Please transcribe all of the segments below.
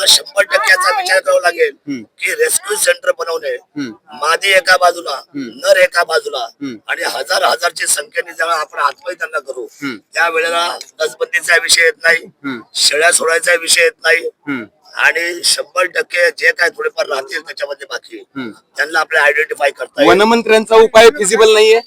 आपल्याला 100% याचा विचार करावा लागेल की रेस्क्यू सेंटर बनवणे, मादी एका बाजूला, नर एका बाजूला आणि हजारची संख्येने जेव्हा आपण आत्महत्या त्यांना करू त्यावेळेला लसबंदीचा विषय येत नाही, शेळ्या सोडायचा विषय येत नाही आणि 100% जे काय थोडेफार राहतील त्याच्यामध्ये बाकी त्यांना आपल्याला आयडेंटिफाय करता येईल. वनमंत्र्यांचा उपाय फिजिबल नाहीये.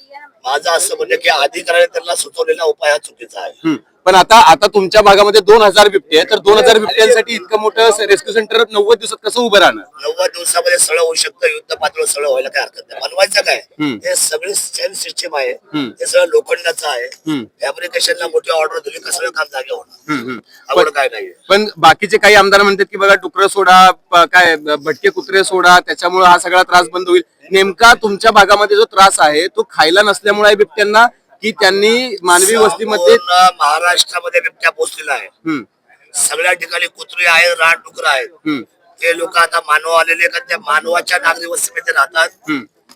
माझं असं म्हणजे की अधिकाऱ्याने त्यांना सुचवलेला उपाय हा चुकीचा आहे. पण आता तुमच्या भागामध्ये 2000 बिबटे आहे, तर 2000 बिबट्यांसाठी इतकं मोठं रेस्क्यू सेंटर 90 दिवसात कसं उभं राहणार? 90 दिवसामध्ये सगळं होऊ शकतं, युद्ध पातळीवर सगळं व्हायला काय हरकत नाही. बनवायचं काय, हे सगळी सेम सिस्टीम आहे, हे सगळं लोखंडाचं आहे. फॅब्रिकेशनला मोठी ऑर्डर दिली का सगळं काम जागे होणार, आवड काय नाही. पण बाकीचे काही आमदार म्हणतात की बघा डुकरं सोडा, काय भटके कुत्रे सोडा, त्याच्यामुळे हा सगळा त्रास बंद होईल. नेमका तुमच्या भागामध्ये जो त्रास आहे तो खायला नसल्यामुळे बिबट्यांना की त्यांनी मानवी वस्तीमध्ये महाराष्ट्रामध्ये बिबट्या पोहोचलेला आहे. सगळ्या ठिकाणी कुत्री आहेत, रानडुकर आहेत. ते लोक आता मानव आलेले का त्या मानवाच्या नागरी वस्तीमध्ये राहतात.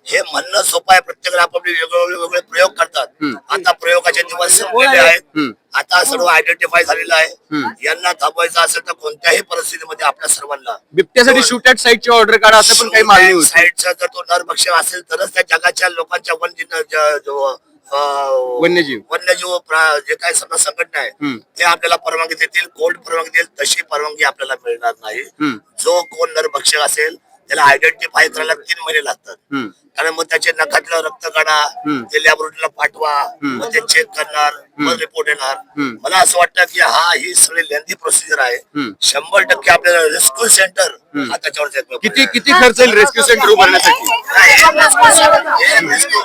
हे म्हणणं सोपं आहे, प्रत्येकाला आपापले वेगवेगळे प्रयोग करतात. आता प्रयोगाचे दिवस संपलेले आहेत, आता सर्व आयडेंटिफाय झालेलं आहे. यांना थांबवायचं असेल तर कोणत्याही परिस्थितीमध्ये आपल्या सर्वांना बिबट्यासाठी शूट ॲट साईटची ऑर्डर काढा असं पण काही मागणी होती. साईटचा जर तो नरभक्षक असेल तरच त्या जगाच्या लोकांच्या वन्यजीव जे काही सगळं संघटना आहे ते आपल्याला परवानगी देतील, कोर्ट परवानगी देईल, तशी परवानगी आपल्याला मिळणार नाही. जो कोण नरभक्षक असेल त्याला आयडेंटिफाय करायला 3 महिने लागतात. कारण मग त्याचे नखातलं रक्त काढा, ते लॅबोरेटरीला पाठवा, मग ते चेक करणार, मग रिपोर्ट येणार. मला असं वाटतं की ही सगळी लेंथी प्रोसिजर आहे. 100% आपल्याला रेस्क्यू सेंटर हा त्याच्यावर किती खर्च येईल रेस्क्यू सेंटर उभारण्यासाठी? Rescue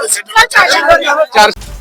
centre 400